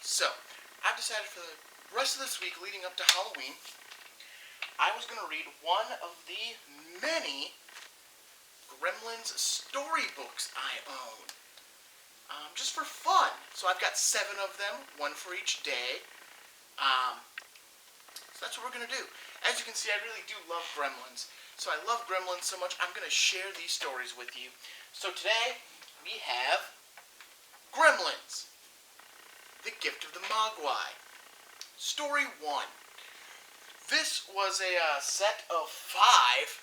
So, I've decided for the rest of this week leading up to Halloween, I was going to read one of the many Gremlins storybooks I own. Just for fun. So I've got 7 of them, one for each day. So that's what we're going to do. As you can see, I really do love Gremlins. So I love Gremlins so much, I'm going to share these stories with you. So today, we have Gremlins, The Gift of the Mogwai. Story 1. This was a set of 5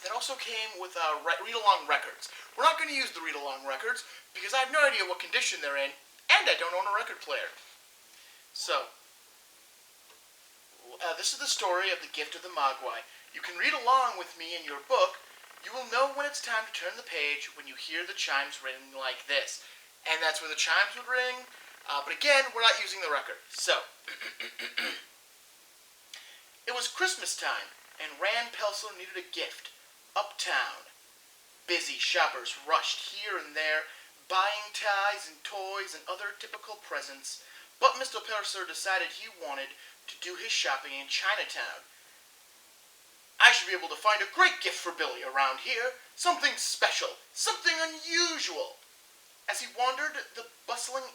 that also came with read-along records. We're not going to use the read-along records because I have no idea what condition they're in, and I don't own a record player. So, this is the story of The Gift of the Mogwai. You can read along with me in your book. You will know when it's time to turn the page when you hear the chimes ring like this. And that's where the chimes would ring. But again, we're not using the record. So, it was Christmas time, and Rand Pelso needed a gift. Uptown. Busy shoppers rushed here and there, buying ties and toys and other typical presents. But Mr. Pelso decided he wanted to do his shopping in Chinatown. I should be able to find a great gift for Billy around here. Something special. Something unusual. As he wandered the bustling,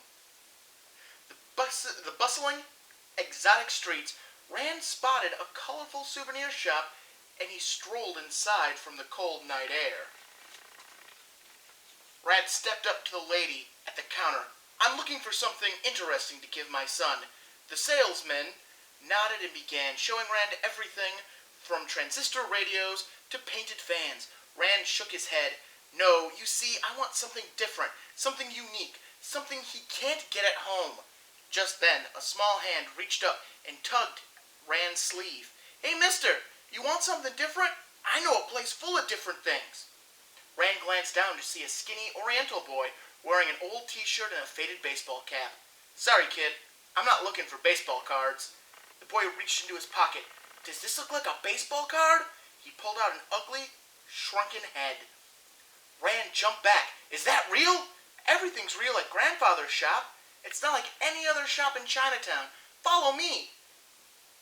exotic streets, Rand spotted a colorful souvenir shop, and he strolled inside from the cold night air. Rand stepped up to the lady at the counter. "I'm looking for something interesting to give my son." The salesman nodded and began showing Rand everything from transistor radios to painted fans. Rand shook his head. "No, you see, I want something different, something unique, something he can't get at home." Just then, a small hand reached up and tugged Rand's sleeve. "Hey, mister, you want something different? I know a place full of different things." Rand glanced down to see a skinny Oriental boy wearing an old t-shirt and a faded baseball cap. "Sorry, kid, I'm not looking for baseball cards." The boy reached into his pocket. "Does this look like a baseball card?" He pulled out an ugly, shrunken head. Rand jumped back. "Is that real? Everything's real at Grandfather's shop. It's not like any other shop in Chinatown. Follow me."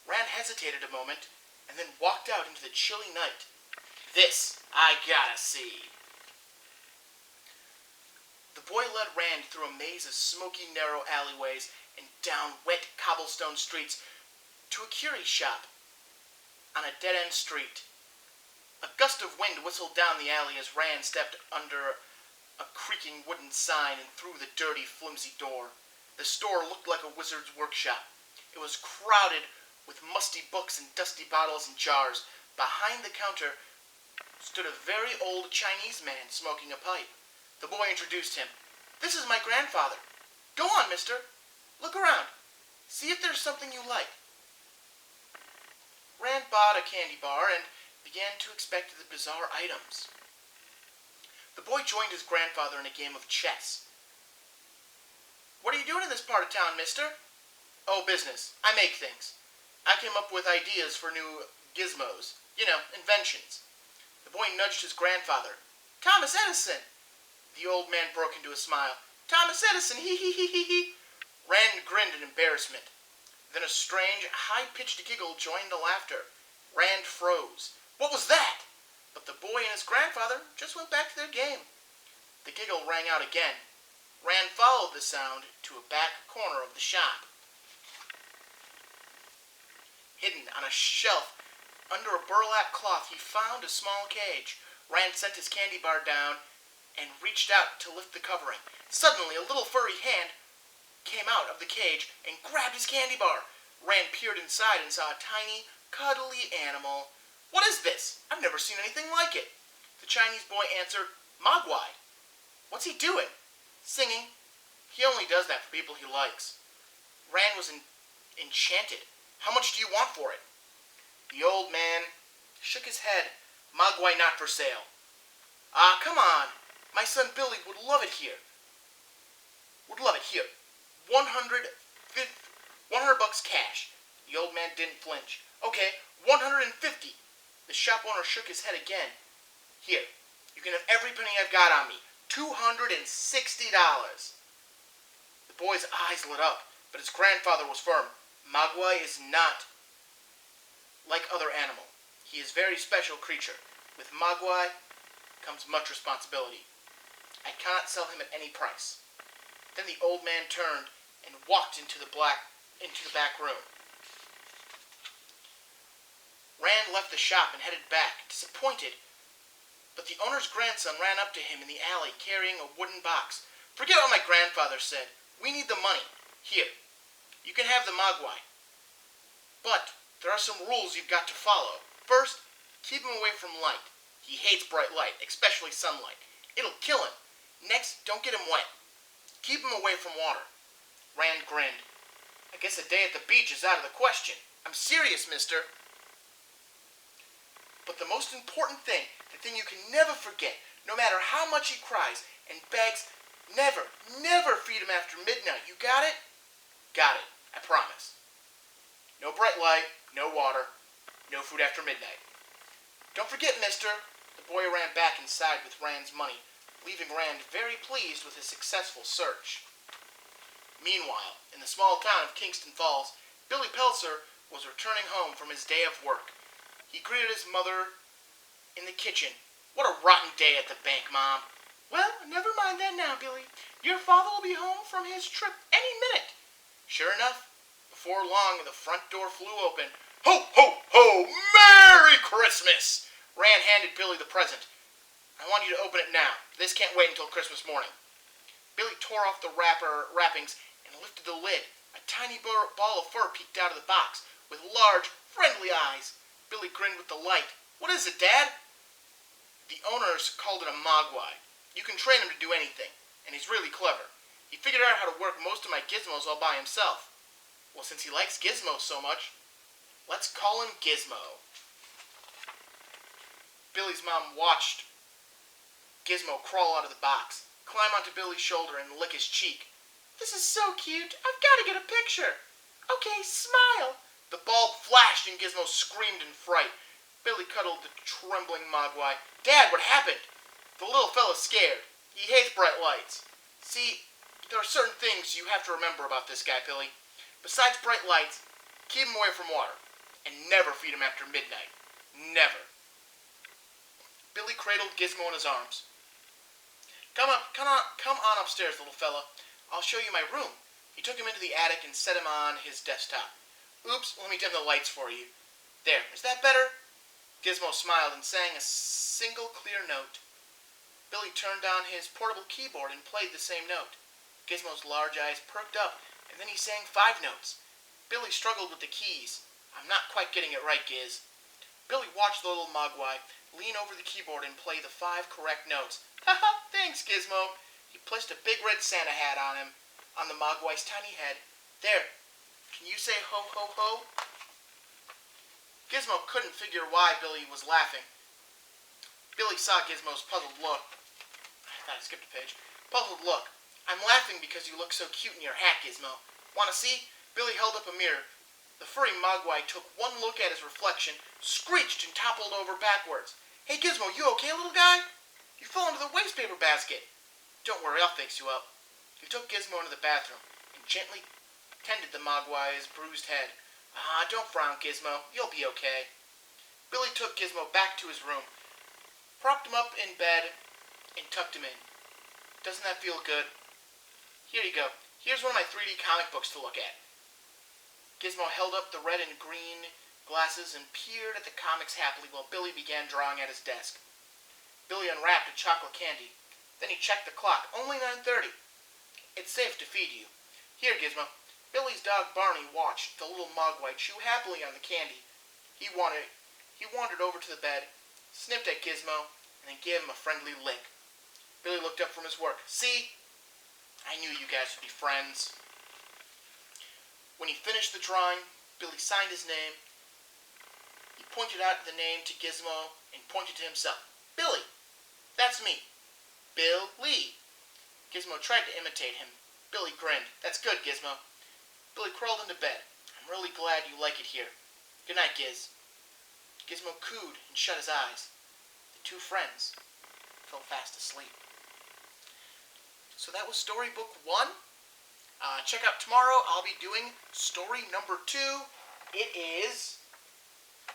Rand hesitated a moment and then walked out into the chilly night. "This I gotta see." The boy led Rand through a maze of smoky, narrow alleyways and down wet cobblestone streets to a curie shop on a dead-end street. A gust of wind whistled down the alley as Rand stepped under a creaking wooden sign and through the dirty, flimsy door. The store looked like a wizard's workshop. It was crowded with musty books and dusty bottles and jars. Behind the counter stood a very old Chinese man smoking a pipe. The boy introduced him. "This is my grandfather. Go on, mister. Look around. See if there's something you like." Rand bought a candy bar and began to inspect the bizarre items. The boy joined his grandfather in a game of chess. "What are you doing in this part of town, mister?" "Oh, business. I make things. I came up with ideas for new gizmos. Inventions." The boy nudged his grandfather. "Thomas Edison!" The old man broke into a smile. "Thomas Edison, hee hee hee hee hee." Rand grinned in embarrassment. Then a strange, high-pitched giggle joined the laughter. Rand froze. What was that? But the boy and his grandfather just went back to their game. The giggle rang out again. Rand followed the sound to a back corner of the shop. Hidden on a shelf under a burlap cloth, he found a small cage. Rand sent his candy bar down and reached out to lift the covering. Suddenly, a little furry hand came out of the cage and grabbed his candy bar. Rand peered inside and saw a tiny, cuddly animal. "What is this? I've never seen anything like it." The Chinese boy answered, "Mogwai." "What's he doing?" "Singing. He only does that for people he likes." Rand was enchanted. "How much do you want for it?" The old man shook his head. "Mogwai not for sale." "Ah, come on. My son Billy would love it here. Here. 100 bucks cash." The old man didn't flinch. "Okay, 150. The shop owner shook his head again. "Here, you can have every penny I've got on me. $260. The boy's eyes lit up. but his grandfather was firm. Mogwai is not like other animal. He is a very special creature. With Mogwai comes much responsibility. I cannot sell him at any price. Then the old man turned and walked into the back room. Rand left the shop and headed back, disappointed. But the owner's grandson ran up to him in the alley carrying a wooden box. Forget what my grandfather said. We need the money. Here, you can have the Mogwai. But there are some rules you've got to follow. First, keep him away from light. He hates bright light, especially sunlight. It'll kill him. Next, don't get him wet. Keep him away from water. Rand grinned. I guess a day at the beach is out of the question. I'm serious, mister. But the most important thing, the thing you can never forget, no matter how much he cries and begs, never feed him after midnight. You got it? Got it. I promise. No bright light, no water, no food after midnight. Don't forget, mister. The boy ran back inside with Rand's money, leaving Rand very pleased with his successful search. Meanwhile, in the small town of Kingston Falls, Billy Peltzer was returning home from his day of work. He greeted his mother in the kitchen. What a rotten day at the bank, Mom. Well, never mind that now, Billy. Your father will be home from his trip any minute. Sure enough, before long, the front door flew open. Ho, ho, ho! Merry Christmas! Rand handed Billy the present. I want you to open it now. This can't wait until Christmas morning. Billy tore off the wrappings and lifted the lid. A tiny ball of fur peeked out of the box, with large, friendly eyes. Billy grinned with delight. What is it, Dad? The owners called it a Mogwai. You can train him to do anything, and he's really clever. He figured out how to work most of my gizmos all by himself. Well, since he likes gizmos so much, let's call him Gizmo. Billy's mom watched Gizmo crawl out of the box, climb onto Billy's shoulder, and lick his cheek. This is so cute. I've got to get a picture. Okay, smile. The bulb flashed and Gizmo screamed in fright. Billy cuddled the trembling Mogwai. Dad, what happened? The little fella's scared. He hates bright lights. See, there are certain things you have to remember about this guy, Billy. Besides bright lights, keep him away from water. And never feed him after midnight. Never. Billy cradled Gizmo in his arms. Come on upstairs, little fella. I'll show you my room. He took him into the attic and set him on his desktop. Oops, let me dim the lights for you. There, is that better? Gizmo smiled and sang a single clear note. Billy turned on his portable keyboard and played the same note. Gizmo's large eyes perked up, and then he sang 5 notes. Billy struggled with the keys. I'm not quite getting it right, Giz. Billy watched the little Mogwai lean over the keyboard and play the 5 correct notes. Haha, thanks, Gizmo. He placed a big red Santa hat on him, on the Mogwai's tiny head. There, can you say ho, ho, ho? Gizmo couldn't figure why Billy was laughing. Billy saw Gizmo's puzzled look. I thought I skipped a page. Puzzled look. I'm laughing because you look so cute in your hat, Gizmo. Want to see? Billy held up a mirror. The furry Mogwai took one look at his reflection, screeched, and toppled over backwards. Hey, Gizmo, you okay, little guy? You fell into the wastepaper basket. Don't worry, I'll fix you up. He took Gizmo into the bathroom and gently tended the Mogwai's bruised head. Don't frown, Gizmo. You'll be okay. Billy took Gizmo back to his room, propped him up in bed, and tucked him in. Doesn't that feel good? Here you go. Here's one of my 3D comic books to look at. Gizmo held up the red and green glasses and peered at the comics happily while Billy began drawing at his desk. Billy unwrapped a chocolate candy. Then he checked the clock. Only 9:30. It's safe to feed you. Here, Gizmo. Billy's dog Barney watched the little Mogwai chew happily on the candy. He wandered over to the bed, sniffed at Gizmo, and then gave him a friendly lick. Billy looked up from his work. See? I knew you guys would be friends. When he finished the drawing, Billy signed his name. He pointed out the name to Gizmo and pointed to himself. Billy! That's me. Billy! Gizmo tried to imitate him. Billy grinned. That's good, Gizmo. Billy crawled into bed. I'm really glad you like it here. Good night, Giz. Gizmo cooed and shut his eyes. The 2 friends fell fast asleep. So that was storybook 1. Check out tomorrow. I'll be doing story number 2. It is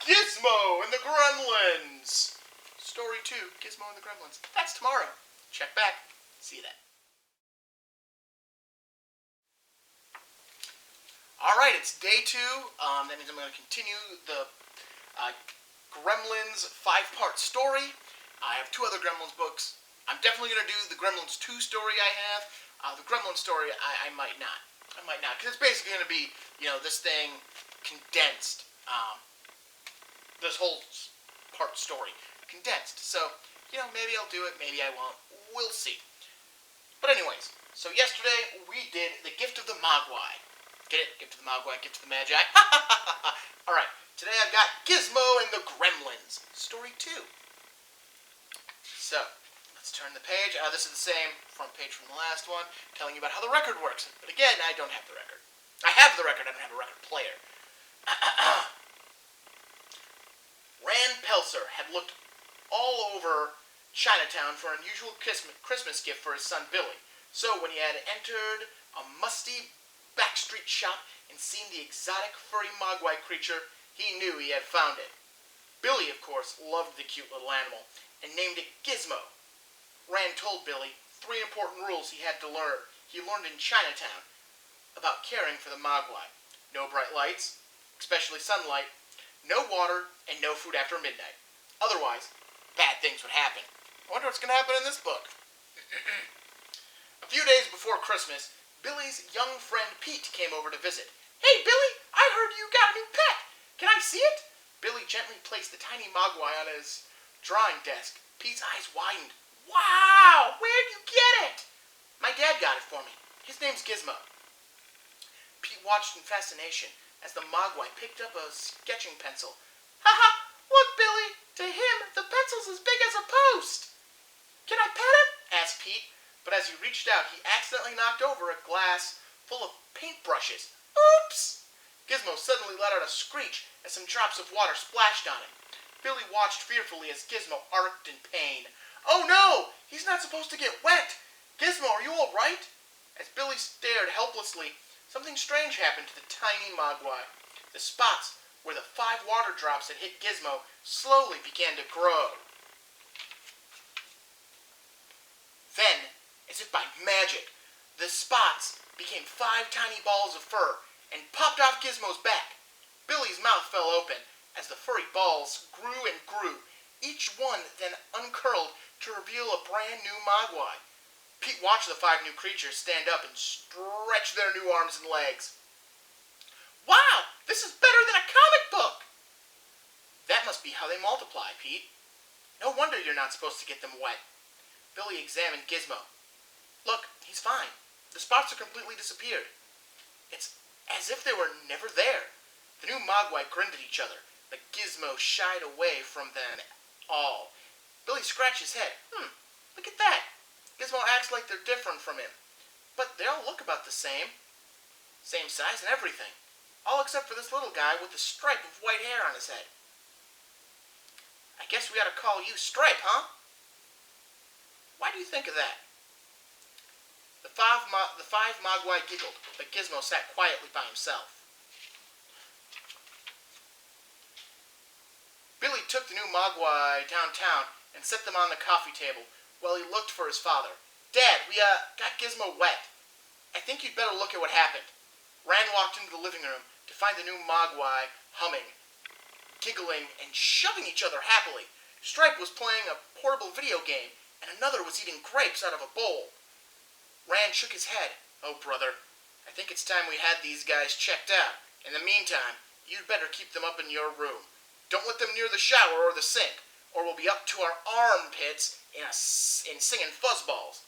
Gizmo and the Gremlins. Story 2, Gizmo and the Gremlins. That's tomorrow. Check back. See you then. Alright, it's day 2. That means I'm going to continue the Gremlins 5-part story. I have 2 other Gremlins books. I'm definitely going to do the Gremlins 2 story I have. The Gremlins story, I might not. Because it's basically going to be, this thing condensed. This whole part story. Condensed. So, maybe I'll do it, maybe I won't. We'll see. But anyways, so yesterday we did The Gift of the Mogwai. Get it? Gift of the Mogwai, Gift of the Magi. Alright, today I've got Gizmo and the Gremlins. Story 2. So, let's turn the page. This is the same front page from the last one, telling you about how the record works. But again, I don't have the record. I have the record, I don't have a record player. Rand Pelser had looked all over Chinatown for an unusual Christmas gift for his son Billy. So when he had entered a musty backstreet shop and seen the exotic furry mogwai creature, he knew he had found it. Billy, of course, loved the cute little animal and named it Gizmo. Rand told Billy 3 important rules he had to learn. He learned in Chinatown about caring for the mogwai. No bright lights, especially sunlight, no water, and no food after midnight. Otherwise, bad things would happen. I wonder what's going to happen in this book. A few days before Christmas, Billy's young friend Pete came over to visit. "Hey, Billy, I heard you got a new pet. Can I see it?" Billy gently placed the tiny mogwai on his drawing desk. Pete's eyes widened. "Wow, where'd you get it?" "My dad got it for me. His name's Gizmo." Pete watched in fascination as the mogwai picked up a sketching pencil. "Haha, look, Billy, to him, the pencil's as big as a post." "Can I pet him?" asked Pete, but as he reached out, he accidentally knocked over a glass full of paintbrushes. Oops! Gizmo suddenly let out a screech as some drops of water splashed on him. Billy watched fearfully as Gizmo arced in pain. "Oh no! He's not supposed to get wet! Gizmo, are you all right?" As Billy stared helplessly, something strange happened to the tiny mogwai. The spots where the 5 water drops had hit Gizmo slowly began to grow. Then, as if by magic, the spots became 5 tiny balls of fur and popped off Gizmo's back. Billy's mouth fell open as the furry balls grew and grew, each one then uncurled to reveal a brand new mogwai. Pete watched the 5 new creatures stand up and stretch their new arms and legs. "Wow, this is better than a comic book!" "That must be how they multiply, Pete. No wonder you're not supposed to get them wet." Billy examined Gizmo. "Look, he's fine. The spots are completely disappeared. It's as if they were never there." The new mogwai grinned at each other, but Gizmo shied away from them all. Billy scratched his head. Look at that. Gizmo acts like they're different from him. But they all look about the same. Same size and everything. All except for this little guy with a stripe of white hair on his head. "I guess we ought to call you Stripe, huh?" "Why do you think of that?" The five mogwai giggled, but Gizmo sat quietly by himself. Billy took the new mogwai downtown and set them on the coffee table while he looked for his father. "Dad, we got Gizmo wet. I think you'd better look at what happened." Rand walked into the living room to find the new mogwai humming, giggling, and shoving each other happily. Stripe was playing a portable video game, and another was eating grapes out of a bowl. Rand shook his head. "Oh, brother, I think it's time we had these guys checked out. In the meantime, you'd better keep them up in your room. Don't let them near the shower or the sink, or we'll be up to our armpits in singing fuzzballs."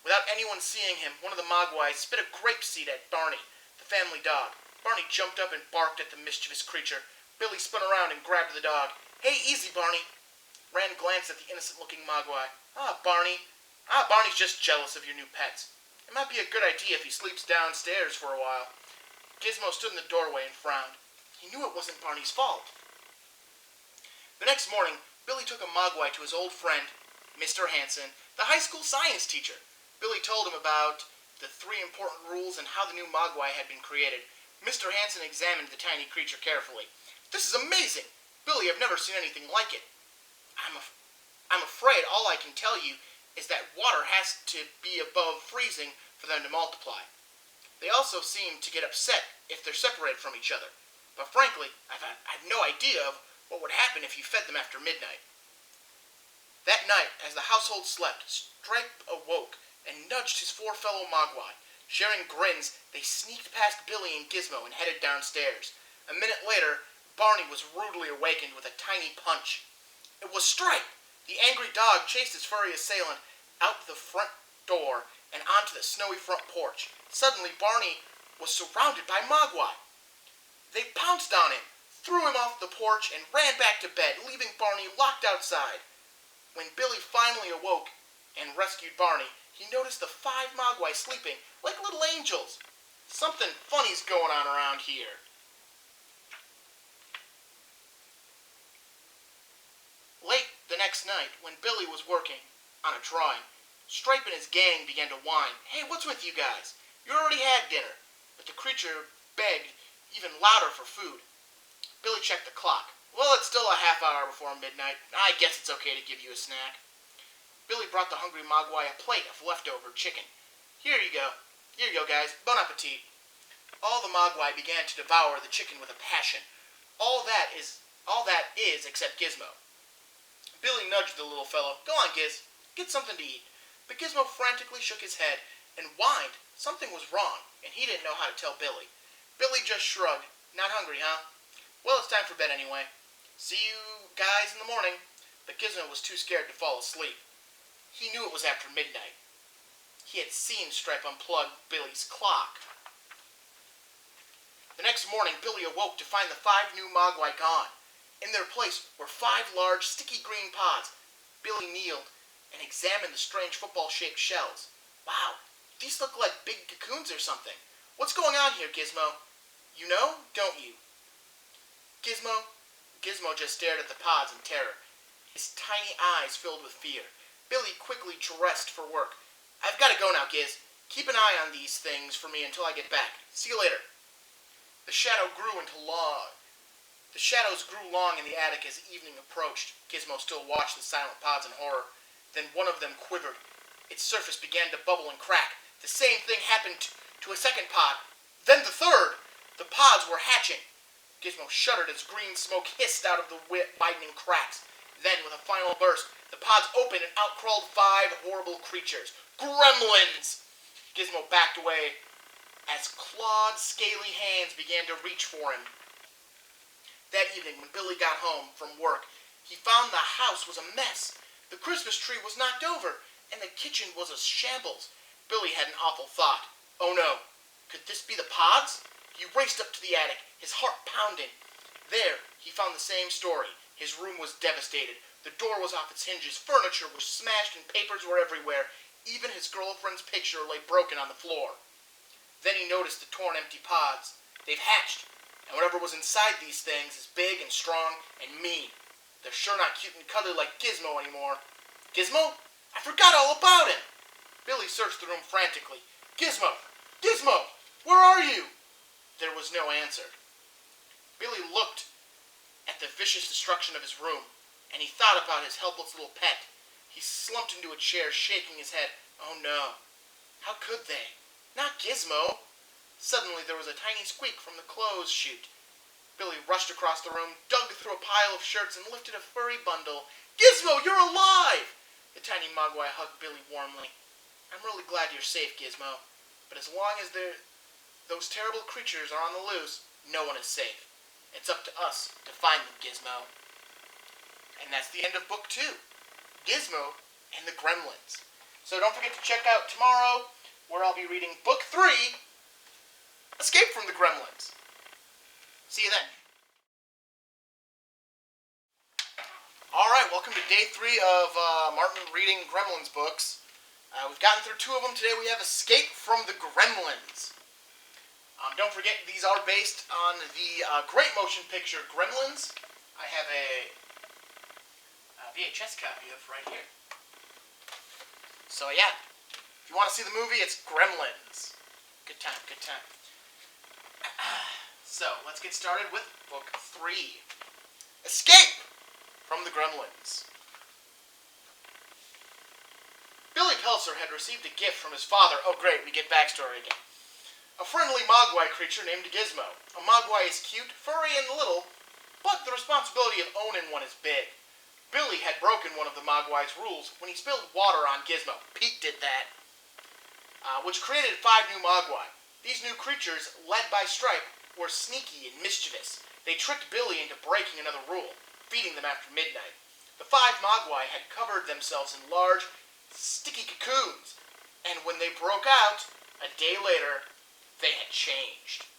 Without anyone seeing him, one of the mogwai spit a grape seed at Barney, the family dog. Barney jumped up and barked at the mischievous creature. Billy spun around and grabbed the dog. "Hey, easy, Barney." Rand glanced at the innocent-looking mogwai. Barney's just jealous of your new pets. It might be a good idea if he sleeps downstairs for a while." Gizmo stood in the doorway and frowned. He knew it wasn't Barney's fault. The next morning, Billy took a mogwai to his old friend, Mr. Hanson, the high school science teacher. Billy told him about the 3 important rules and how the new Mogwai had been created. Mr. Hanson examined the tiny creature carefully. "This is amazing! Billy, I've never seen anything like it. I'm afraid all I can tell you is that water has to be above freezing for them to multiply. They also seem to get upset if they're separated from each other. But frankly, I've no idea of what would happen if you fed them after midnight." That night, as the household slept, Stripe awoke and nudged his 4 fellow Mogwai. Sharing grins, they sneaked past Billy and Gizmo and headed downstairs. A minute later, Barney was rudely awakened with a tiny punch. It was Stripe! The angry dog chased his furry assailant out the front door and onto the snowy front porch. Suddenly, Barney was surrounded by Mogwai. They pounced on him, threw him off the porch, and ran back to bed, leaving Barney locked outside. When Billy finally awoke and rescued Barney, he noticed the 5 Mogwai sleeping like little angels. Something funny's going on around here. Late the next night, when Billy was working on a drawing, Stripe and his gang began to whine. "Hey, what's with you guys? You already had dinner." But the creature begged even louder for food. Billy checked the clock. "Well, it's still a half hour before midnight. I guess it's okay to give you a snack." Billy brought the hungry Mogwai a plate of leftover chicken. Here you go, guys. Bon appetit." All the Mogwai began to devour the chicken with a passion. All that is except Gizmo. Billy nudged the little fellow. "Go on, Giz. Get something to eat." But Gizmo frantically shook his head and whined. Something was wrong, and he didn't know how to tell Billy. Billy just shrugged. "Not hungry, huh? Well, it's time for bed anyway. See you guys in the morning." But Gizmo was too scared to fall asleep. He knew it was after midnight. He had seen Stripe unplug Billy's clock. The next morning, Billy awoke to find the 5 new Mogwai gone. In their place were 5 large, sticky green pods. Billy kneeled and examined the strange football-shaped shells. "Wow, these look like big cocoons or something. What's going on here, Gizmo? You know, don't you?" Gizmo just stared at the pods in terror. His tiny eyes filled with fear. Billy quickly dressed for work. "I've got to go now, Giz. Keep an eye on these things for me until I get back. See you later." The shadows grew long in the attic as evening approached. Gizmo still watched the silent pods in horror. Then one of them quivered. Its surface began to bubble and crack. The same thing happened to a second pod. Then the third. The pods were hatching. Gizmo shuddered as green smoke hissed out of the widening cracks. Then, with a final burst, the pods opened and out crawled 5 horrible creatures. Gremlins! Gizmo backed away as clawed, scaly hands began to reach for him. That evening, when Billy got home from work, he found the house was a mess. The Christmas tree was knocked over, and the kitchen was a shambles. Billy had an awful thought. Oh no, could this be the pods? He raced up to the attic, his heart pounding. There, he found the same story. His room was devastated. The door was off its hinges, furniture was smashed, and papers were everywhere. Even his girlfriend's picture lay broken on the floor. Then he noticed the torn, empty pods. They've hatched, and whatever was inside these things is big and strong and mean. They're sure not cute and cuddly like Gizmo anymore. Gizmo? I forgot all about him! Billy searched the room frantically. Gizmo! Gizmo! Where are you? There was no answer. Billy looked at the vicious destruction of his room, and he thought about his helpless little pet. He slumped into a chair, shaking his head. Oh no. How could they? Not Gizmo. Suddenly there was a tiny squeak from the clothes chute. Billy rushed across the room, dug through a pile of shirts, and lifted a furry bundle. Gizmo, you're alive! The tiny Mogwai hugged Billy warmly. I'm really glad you're safe, Gizmo. But as long as those terrible creatures are on the loose, no one is safe. It's up to us to find them, Gizmo. And that's the end of Book 2. Gizmo and the Gremlins. So don't forget to check out tomorrow, where I'll be reading Book 3, Escape from the Gremlins. See you then. Alright, welcome to day 3 of Martin reading Gremlins books. We've gotten through 2 of them. Today we have Escape from the Gremlins. Don't forget, these are based on the great motion picture Gremlins. I have a VHS copy of right here. So yeah, if you want to see the movie, it's Gremlins. Good time, good time. So, let's get started with Book 3. Escape from the Gremlins. Billy Peltzer had received a gift from his father. Oh great, we get backstory again. A friendly Mogwai creature named Gizmo. A Mogwai is cute, furry, and little, but the responsibility of owning one is big. Billy had broken one of the Mogwai's rules when he spilled water on Gizmo. Pete did that. Which created 5 new Mogwai. These new creatures, led by Stripe, were sneaky and mischievous. They tricked Billy into breaking another rule, feeding them after midnight. The 5 Mogwai had covered themselves in large, sticky cocoons, and when they broke out, a day later, they had changed.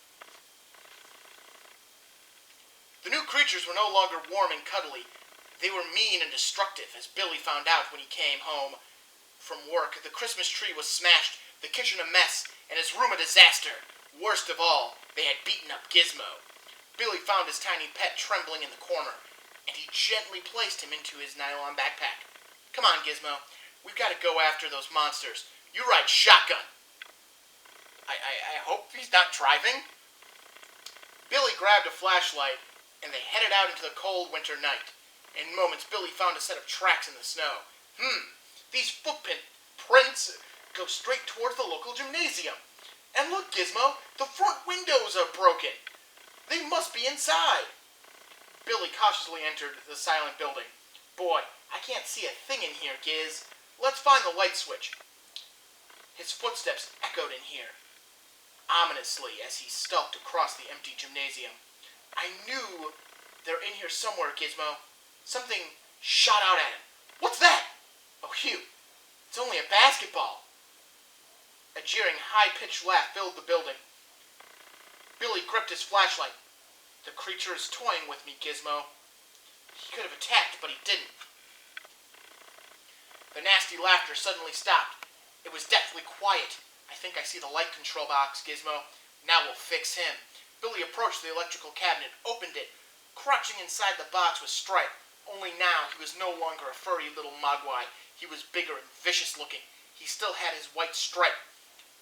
The new creatures were no longer warm and cuddly. They were mean and destructive, as Billy found out when he came home from work. The Christmas tree was smashed, the kitchen a mess, and his room a disaster. Worst of all, they had beaten up Gizmo. Billy found his tiny pet trembling in the corner, and he gently placed him into his nylon backpack. Come on, Gizmo. We've got to go after those monsters. You ride shotgun. I hope he's not driving. Billy grabbed a flashlight, and they headed out into the cold winter night. In moments, Billy found a set of tracks in the snow. These footprints go straight towards the local gymnasium. And look, Gizmo, the front windows are broken. They must be inside. Billy cautiously entered the silent building. Boy, I can't see a thing in here, Giz. Let's find the light switch. His footsteps echoed in here, ominously, as he stalked across the empty gymnasium. I knew they're in here somewhere, Gizmo. Something shot out at him. What's that? Oh, Hugh, it's only a basketball. A jeering, high-pitched laugh filled the building. Billy gripped his flashlight. The creature is toying with me, Gizmo. He could have attacked, but he didn't. The nasty laughter suddenly stopped. It was deathly quiet. I think I see the light control box, Gizmo. Now we'll fix him. Billy approached the electrical cabinet, opened it. Crouching inside the box was Stripe. Only now he was no longer a furry little Mogwai. He was bigger and vicious looking. He still had his white stripe,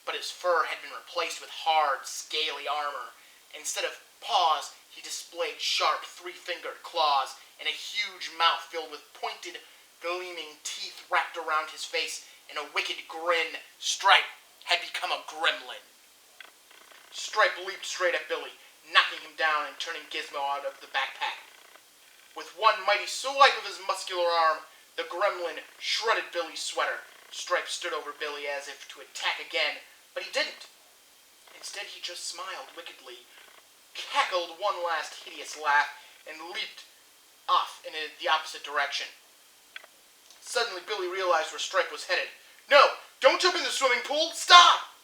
but his fur had been replaced with hard, scaly armor. Instead of paws, he displayed sharp, 3-fingered claws and a huge mouth filled with pointed, gleaming teeth wrapped around his face and a wicked grin. Stripe had become a gremlin. Stripe leaped straight at Billy, knocking him down and turning Gizmo out of the backpack. With one mighty swipe of his muscular arm, the gremlin shredded Billy's sweater. Stripe stood over Billy as if to attack again, but he didn't. Instead, he just smiled wickedly, cackled one last hideous laugh, and leaped off in the opposite direction. Suddenly, Billy realized where Stripe was headed. No! Don't jump in the swimming pool! Stop!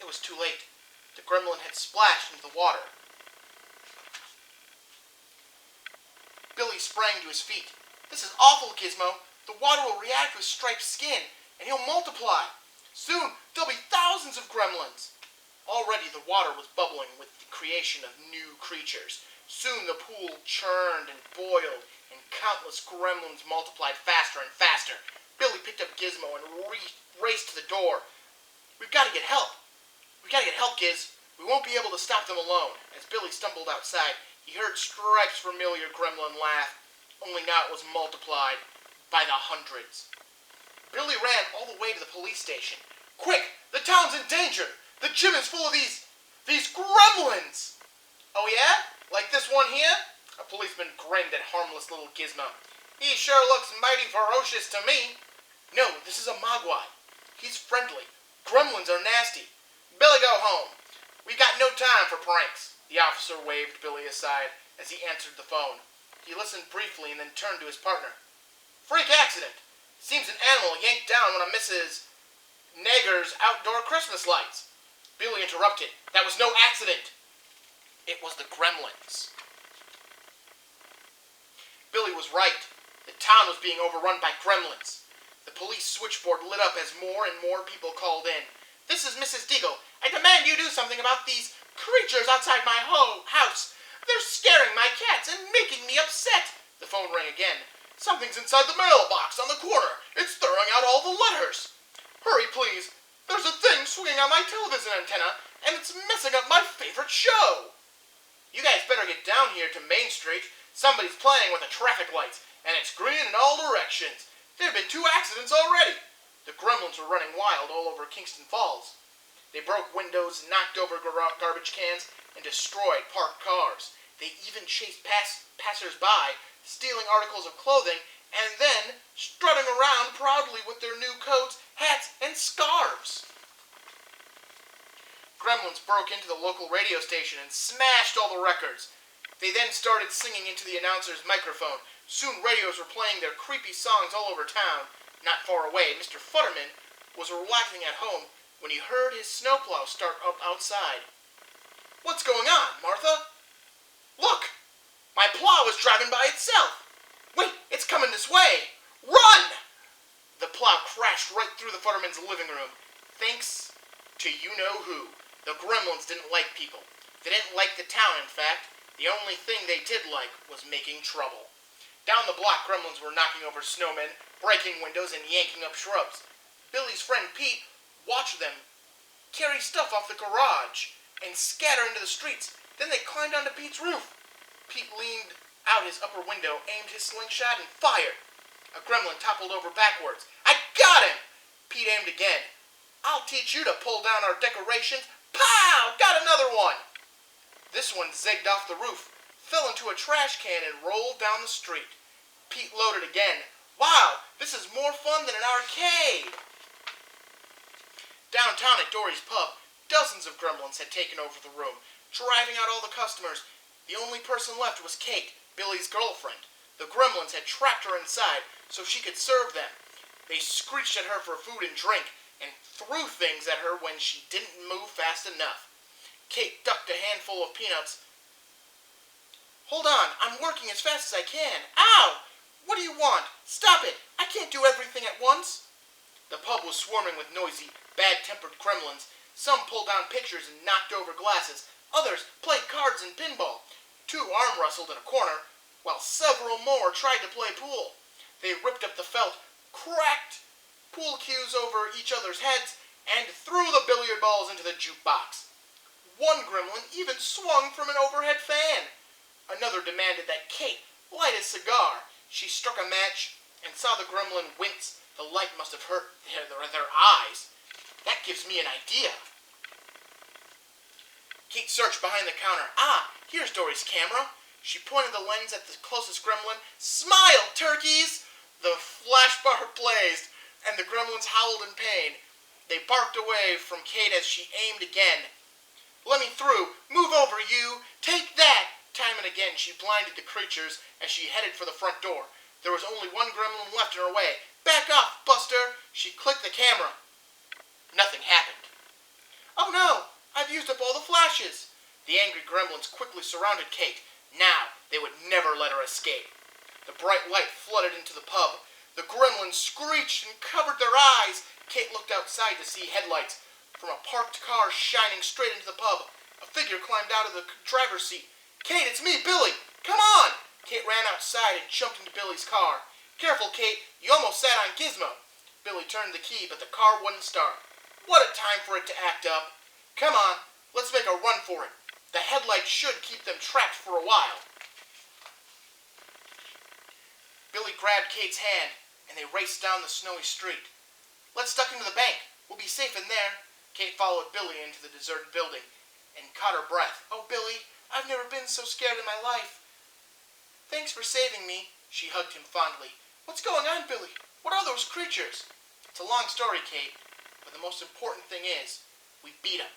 It was too late. The gremlin had splashed into the water. Billy sprang to his feet. This is awful, Gizmo. The water will react with Stripe's skin, and he'll multiply. Soon, there'll be thousands of gremlins. Already the water was bubbling with the creation of new creatures. Soon the pool churned and boiled, and countless gremlins multiplied faster and faster. Billy picked up Gizmo and raced to the door. We've got to get help. We've got to get help, Giz. We won't be able to stop them alone. As Billy stumbled outside, he heard Stripe's familiar gremlin laugh, only now it was multiplied by the hundreds. Billy ran all the way to the police station. Quick! The town's in danger! The gym is full of these gremlins! Oh yeah? Like this one here? A policeman grinned at harmless little Gizmo. He sure looks mighty ferocious to me. No, this is a Mogwai. He's friendly. Gremlins are nasty. Billy, go home. We've got no time for pranks. The officer waved Billy aside as he answered the phone. He listened briefly and then turned to his partner. Freak accident. Seems an animal yanked down one of Mrs. Nager's outdoor Christmas lights. Billy interrupted. That was no accident. It was the gremlins. Billy was right. The town was being overrun by gremlins. The police switchboard lit up as more and more people called in. This is Mrs. Deagle. I demand you do something about these creatures outside my house. They're scaring my cats and making me upset. The phone rang again. Something's inside the mailbox on the corner. It's throwing out all the letters. Hurry, please! There's a thing swinging on my television antenna, and it's messing up my favorite show! You guys better get down here to Main Street. Somebody's playing with the traffic lights, and it's green in all directions. There have been 2 accidents already. The gremlins were running wild all over Kingston Falls. They broke windows, knocked over garbage cans, and destroyed parked cars. They even chased passers-by, stealing articles of clothing, and then strutting around proudly with their new coats, hats, and scarves. Gremlins broke into the local radio station and smashed all the records. They then started singing into the announcer's microphone. Soon radios were playing their creepy songs all over town. Not far away, Mr. Futterman was relaxing at home when he heard his snowplow start up outside. "What's going on, Martha?" "Look! My plow is driving by itself! Wait, it's coming this way! Run!" The plow crashed right through the Futterman's living room. Thanks to you-know-who. The gremlins didn't like people. They didn't like the town, in fact. The only thing they did like was making trouble. Down the block, gremlins were knocking over snowmen, breaking windows, and yanking up shrubs. Billy's friend Pete watched them carry stuff off the garage and scatter into the streets. Then they climbed onto Pete's roof. Pete leaned out his upper window, aimed his slingshot, and fired. A gremlin toppled over backwards. "I got him!" Pete aimed again. "I'll teach you to pull down our decorations." Pow! Got another one! This one zigged off the roof, fell into a trash can, and rolled down the street. Pete loaded again. "Wow, this is more fun than an arcade!" Downtown at Dory's pub, dozens of gremlins had taken over the room, driving out all the customers. The only person left was Kate, Billy's girlfriend. The gremlins had trapped her inside so she could serve them. They screeched at her for food and drink, and threw things at her when she didn't move fast enough. Kate ducked a handful of peanuts. "Hold on, I'm working as fast as I can. Ow! What do you want? Stop it! I can't do everything at once." The pub was swarming with noisy, bad-tempered gremlins. Some pulled down pictures and knocked over glasses. Others played cards and pinball. 2 arm-wrestled in a corner, while several more tried to play pool. They ripped up the felt, cracked pool cues over each other's heads, and threw the billiard balls into the jukebox. One gremlin even swung from an overhead fan. Another demanded that Kate light a cigar. She struck a match and saw the gremlin wince. The light must have hurt their eyes. That gives me an idea. Kate searched behind the counter. "Ah, here's Dory's camera." She pointed the lens at the closest gremlin. "Smile, turkeys!" The flash bar blazed, and the gremlins howled in pain. They barked away from Kate as she aimed again. "Let me through! Move over, you! Take that!" Time and again she blinded the creatures as she headed for the front door. There was only one gremlin left in her way. "Back off, Buster!" She clicked the camera. Nothing happened. "Oh no! I've used up all the flashes!" The angry gremlins quickly surrounded Kate. Now they would never let her escape. The bright light flooded into the pub. The gremlins screeched and covered their eyes. Kate looked outside to see headlights from a parked car shining straight into the pub. A figure climbed out of the driver's seat. "Kate, it's me, Billy! Come on!" Kate ran outside and jumped into Billy's car. "Careful, Kate, you almost sat on Gizmo." Billy turned the key, but the car wouldn't start. What a time for it to act up. "Come on, let's make a run for it. The headlights should keep them trapped for a while." Billy grabbed Kate's hand, and they raced down the snowy street. "Let's duck into the bank. We'll be safe in there." Kate followed Billy into the deserted building and caught her breath. "Oh, Billy, I've never been so scared in my life." "Thanks for saving me." She hugged him fondly. "What's going on, Billy? What are those creatures?" "It's a long story, Kate, but the most important thing is, we beat 'em."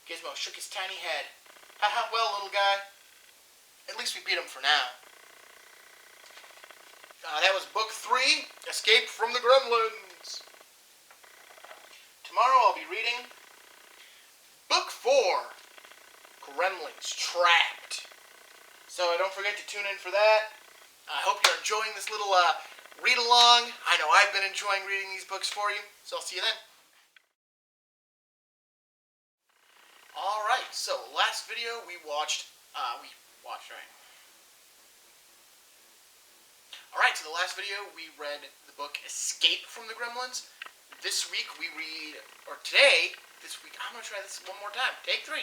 Gizmo shook his tiny head. "Haha, well, little guy, at least we beat 'em for now." That was Book 3, Escape from the Gremlins. Tomorrow I'll be reading Book 4, Gremlins Trapped. So don't forget to tune in for that. I hope you're enjoying this little read-along. I know I've been enjoying reading these books for you, so I'll see you then. Alright, so last video we watched, right? Alright, so the last video we read the book Escape from the Gremlins. This week we read, or today, this week, I'm going to try this one more time. Take 3.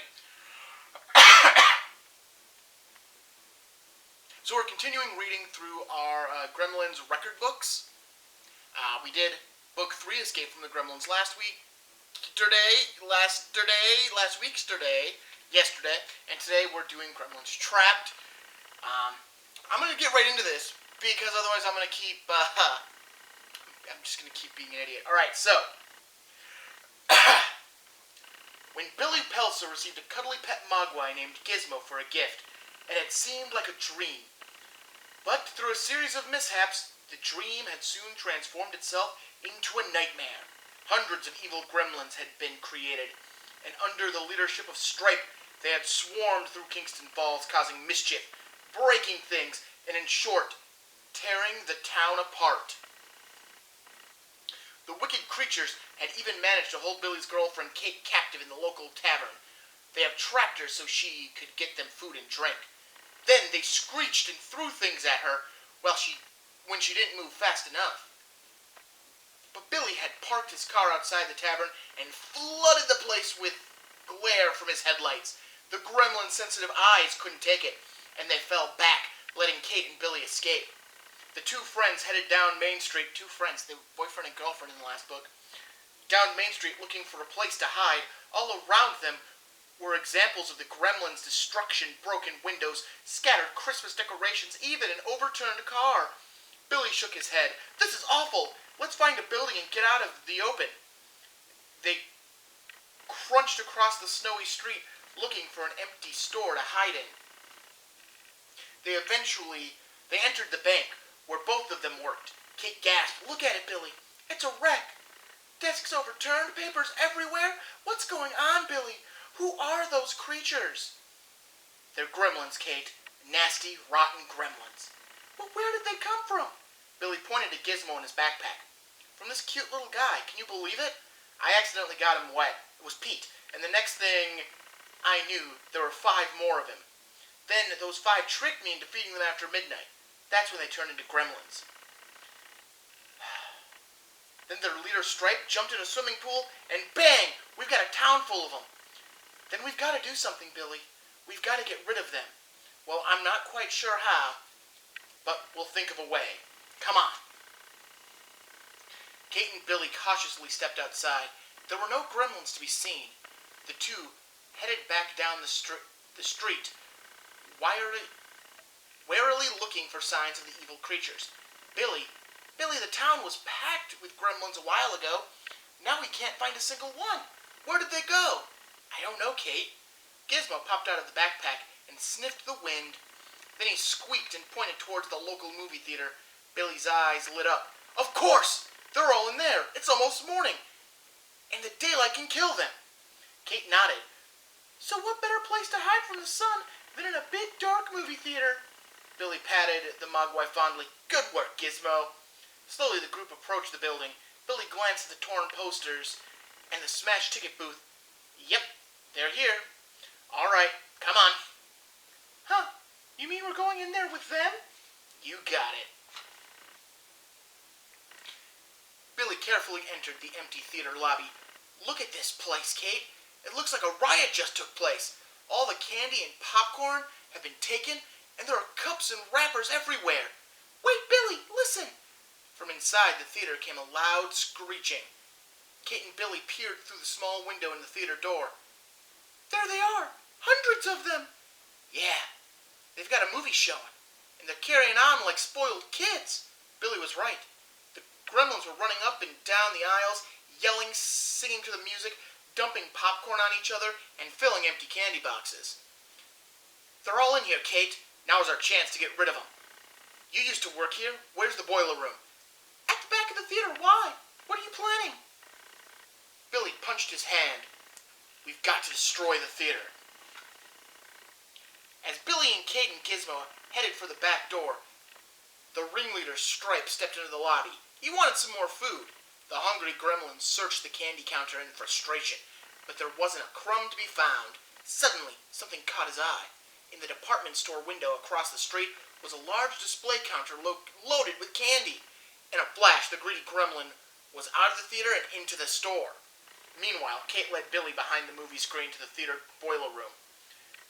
So we're continuing reading through our Gremlins record books. We did book 3, Escape from the Gremlins, last week. Yesterday, and today we're doing Gremlins Trapped. I'm going to get right into this, because otherwise I'm going to keep, I'm just going to keep being an idiot. Alright, so, when Billy Pelser received a cuddly pet mogwai named Gizmo for a gift, and it seemed like a dream. But through a series of mishaps, the dream had soon transformed itself into a nightmare. Hundreds of evil gremlins had been created, and under the leadership of Stripe, they had swarmed through Kingston Falls, causing mischief, breaking things, and in short, tearing the town apart. The wicked creatures had even managed to hold Billy's girlfriend Kate captive in the local tavern. They have trapped her so she could get them food and drink. Then they screeched and threw things at her when she didn't move fast enough. But Billy had parked his car outside the tavern and flooded the place with glare from his headlights. The gremlin's sensitive eyes couldn't take it, and they fell back, letting Kate and Billy escape. The two friends headed down Main Street, the boyfriend and girlfriend in the last book, down Main Street looking for a place to hide. All around them were examples of the gremlins' destruction, broken windows, scattered Christmas decorations, even an overturned car. Billy shook his head. This is awful. Let's find a building and get out of the open. They crunched across the snowy street, looking for an empty store to hide in. They entered the bank, where both of them worked. Kate gasped. Look at it, Billy. It's a wreck. Desks overturned, papers everywhere. What's going on, Billy? Who are those creatures? They're gremlins, Kate. Nasty, rotten gremlins. But where did they come from? Billy pointed to Gizmo in his backpack. From this cute little guy. Can you believe it? I accidentally got him wet. It was Pete. And the next thing I knew, there were 5 more of him. Then those 5 tricked me into feeding them after midnight. That's when they turned into gremlins. Then their leader Stripe jumped in a swimming pool, and bang! We've got a town full of them. Then we've got to do something, Billy. We've got to get rid of them. Well, I'm not quite sure how, but we'll think of a way. Come on. Kate and Billy cautiously stepped outside. There were no gremlins to be seen. The two headed back down the street, warily looking for signs of the evil creatures. Billy, the town was packed with gremlins a while ago. Now we can't find a single one. Where did they go? I don't know, Kate. Gizmo popped out of the backpack and sniffed the wind. Then he squeaked and pointed towards the local movie theater. Billy's eyes lit up. Of course! They're all in there. It's almost morning. And the daylight can kill them. Kate nodded. So what better place to hide from the sun than in a big dark movie theater? Billy patted the mogwai fondly. Good work, Gizmo. Slowly the group approached the building. Billy glanced at the torn posters and the smashed ticket booth. Yep, they're here. All right, come on. Huh? You mean we're going in there with them? You got it. Billy carefully entered the empty theater lobby. Look at this place, Kate. It looks like a riot just took place. All the candy and popcorn have been taken, and there are cups and wrappers everywhere. Wait, Billy, listen. From inside the theater came a loud screeching. Kate and Billy peered through the small window in the theater door. There they are! Hundreds of them! Yeah, they've got a movie showing, and they're carrying on like spoiled kids. Billy was right. The gremlins were running up and down the aisles, yelling, singing to the music, dumping popcorn on each other, and filling empty candy boxes. They're all in here, Kate. Now is our chance to get rid of them. You used to work here. Where's the boiler room? At the back of the theater. Why? What are you planning? Billy punched his hand. We've got to destroy the theater. As Billy and Kate and Gizmo headed for the back door, the ringleader Stripe stepped into the lobby. He wanted some more food. The hungry gremlins searched the candy counter in frustration, but there wasn't a crumb to be found. Suddenly, something caught his eye. In the department store window across the street was a large display counter loaded with candy. In a flash, the greedy gremlin was out of the theater and into the store. Meanwhile, Kate led Billy behind the movie screen to the theater boiler room.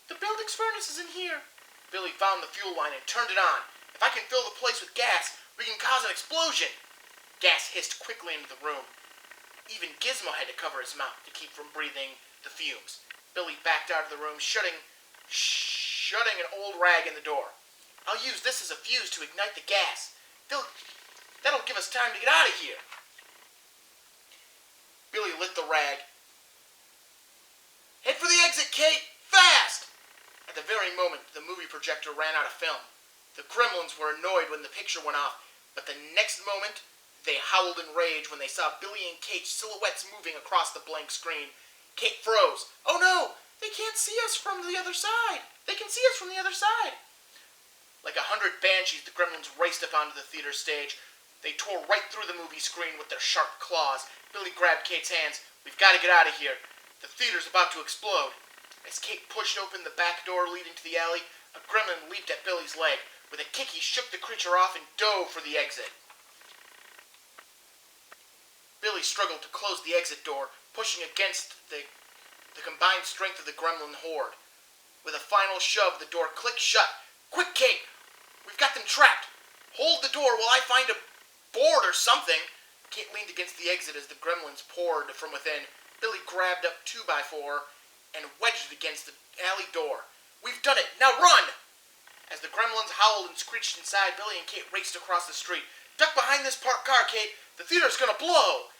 "The building's furnace is in here." Billy found the fuel line and turned it on. "If I can fill the place with gas, we can cause an explosion." Gas hissed quickly into the room. Even Gizmo had to cover his mouth to keep from breathing the fumes. Billy backed out of the room, shutting an old rag in the door. "I'll use this as a fuse to ignite the gas. That'll give us time to get out of here." Billy lit the rag. "Head for the exit, Kate! Fast!" At the very moment, the movie projector ran out of film. The Gremlins were annoyed when the picture went off, but the next moment, they howled in rage when they saw Billy and Kate's silhouettes moving across the blank screen. Kate froze. "Oh no! They can't see us from the other side! They can see us from the other side!" Like 100 banshees, the Gremlins raced up onto the theater stage. They tore right through the movie screen with their sharp claws. Billy grabbed Kate's hands. "We've got to get out of here. The theater's about to explode." As Kate pushed open the back door leading to the alley, a Gremlin leaped at Billy's leg. With a kick, he shook the creature off and dove for the exit. Billy struggled to close the exit door, pushing against the combined strength of the Gremlin horde. With a final shove, the door clicked shut. "Quick, Kate! We've got them trapped! Hold the door while I find a board or something." Kate leaned against the exit as the Gremlins poured from within. Billy grabbed up 2x4 and wedged it against the alley door. "We've done it! Now run!" As the Gremlins howled and screeched inside, Billy and Kate raced across the street. "Duck behind this parked car, Kate! The theater's gonna blow!"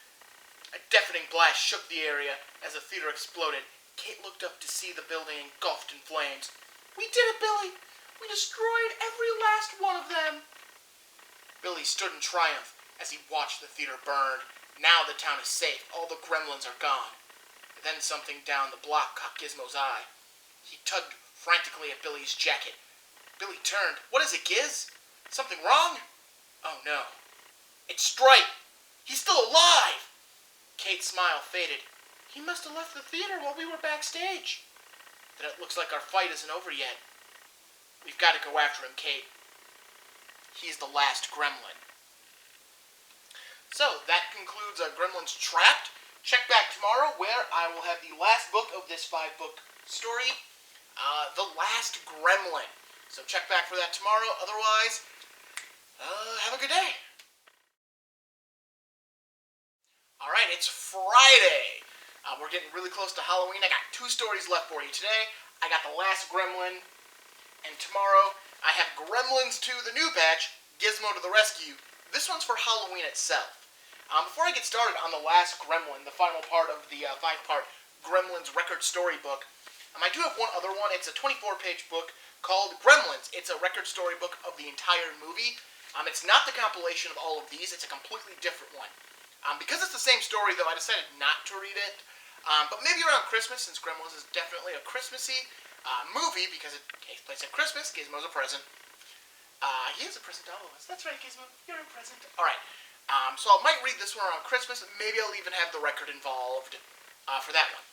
A deafening blast shook the area as the theater exploded. Kate looked up to see the building engulfed in flames. "We did it, Billy! We destroyed every last one of them!" Billy stood in triumph as he watched the theater burn. Now the town is safe. All the Gremlins are gone. Then something down the block caught Gizmo's eye. He tugged frantically at Billy's jacket. Billy turned. "What is it, Giz? Something wrong?" "Oh no. It's Stripe! He's still alive!" Kate's smile faded. "He must have left the theater while we were backstage." "Then it looks like our fight isn't over yet. We've got to go after him, Kate. He's the last Gremlin." So, that concludes our Gremlins Trapped. Check back tomorrow where I will have the last book of this 5-book story, The Last Gremlin. So check back for that tomorrow. Otherwise, have a good day. Alright, it's Friday. We're getting really close to Halloween. I got 2 stories left for you today. I got The Last Gremlin. And tomorrow, I have Gremlins 2, the new batch, Gizmo to the Rescue. This one's for Halloween itself. Before I get started on The Last Gremlin, the final part of the 5-part Gremlins record storybook, I do have one other one. It's a 24-page book called Gremlins. It's a record storybook of the entire movie. It's not the compilation of all of these. It's a completely different one. Because it's the same story, though, I decided not to read it. But maybe around Christmas, since Gremlins is definitely a Christmassy movie, because it takes place at Christmas. Gizmo's a present. He is a present to all of us. That's right, Gizmo. You're a present. Alright. So I might read this one around Christmas. Maybe I'll even have the record involved for that one.